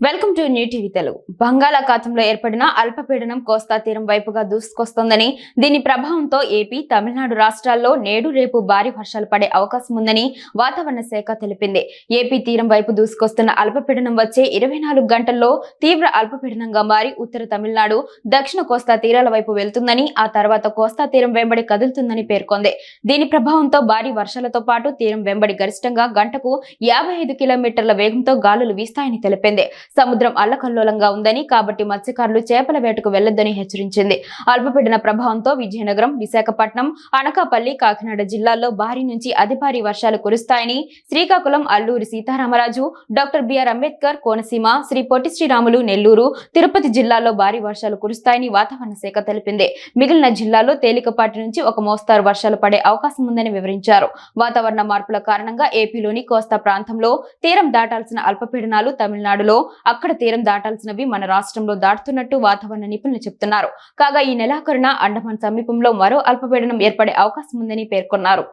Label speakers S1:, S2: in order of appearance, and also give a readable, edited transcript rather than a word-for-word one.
S1: Welcome to new TV Telugu. బంగాళాఖాతంలో ఏర్పడిన అల్పపీడనం కోస్తా తీరం వైపుగా దూసుకొస్తోందని, దీని ప్రభావంతో ఏపీ, తమిళనాడు రాష్ట్రాల్లో నేడు రేపు భారీ వర్షాలు పడే అవకాశం ఉందని వాతావరణ శాఖ తెలిపింది. ఏపీ తీరం వైపు దూసుకొస్తున్న అల్పపీడనం వచ్చే 24 గంటల్లో తీవ్ర అల్పపీడనంగా మారి ఉత్తర తమిళనాడు, దక్షిణ కోస్తా తీరాల వైపు వెళ్తుందని, ఆ తర్వాత కోస్తా తీరం వెంబడి కదులుతుందని పేర్కొంది. దీని ప్రభావంతో భారీ వర్షాలతో పాటు తీరం వెంబడి గరిష్టంగా గంటకు 55 కిలోమీటర్ల వేగంతో గాలులు వీస్తాయని తెలిపింది. సముద్రం అల్లకల్లోలంగా ఉందని, కాబట్టి మత్స్యకారులు చేపల వేటకు వెళ్లొద్దని హెచ్చరించింది. అల్పపీడన ప్రభావంతో విజయనగరం, విశాఖపట్నం, అనకాపల్లి, కాకినాడ జిల్లాల్లో భారీ నుంచి అతి భారీ వర్షాలు కురుస్తాయని, శ్రీకాకుళం, అల్లూరి సీతారామరాజు, డాక్టర్ బిఆర్ అంబేద్కర్ కోనసీమ, శ్రీ పొట్టి శ్రీరాములు, నెల్లూరు, తిరుపతి జిల్లాల్లో భారీ వర్షాలు కురుస్తాయని వాతావరణ శాఖ తెలిపింది. మిగిలిన జిల్లాల్లో తేలికపాటి నుంచి ఒక మోస్తారు వర్షాలు పడే అవకాశం ఉందని వివరించారు. వాతావరణ మార్పుల కారణంగా ఏపీలోని కోస్తా ప్రాంతంలో తీరం దాటాల్సిన అల్పపీడనాలు తమిళనాడులో, అక్కడ తీరం దాటాల్సినవి మన రాష్ట్రంలో దాటుతున్నట్టు వాతావరణ నిపుణులు చెబుతున్నారు. కాగా ఈ నెలాఖరున అండమాన్ సమీపంలో మరో అల్పపీడనం ఏర్పడే అవకాశం ఉందని పేర్కొన్నారు.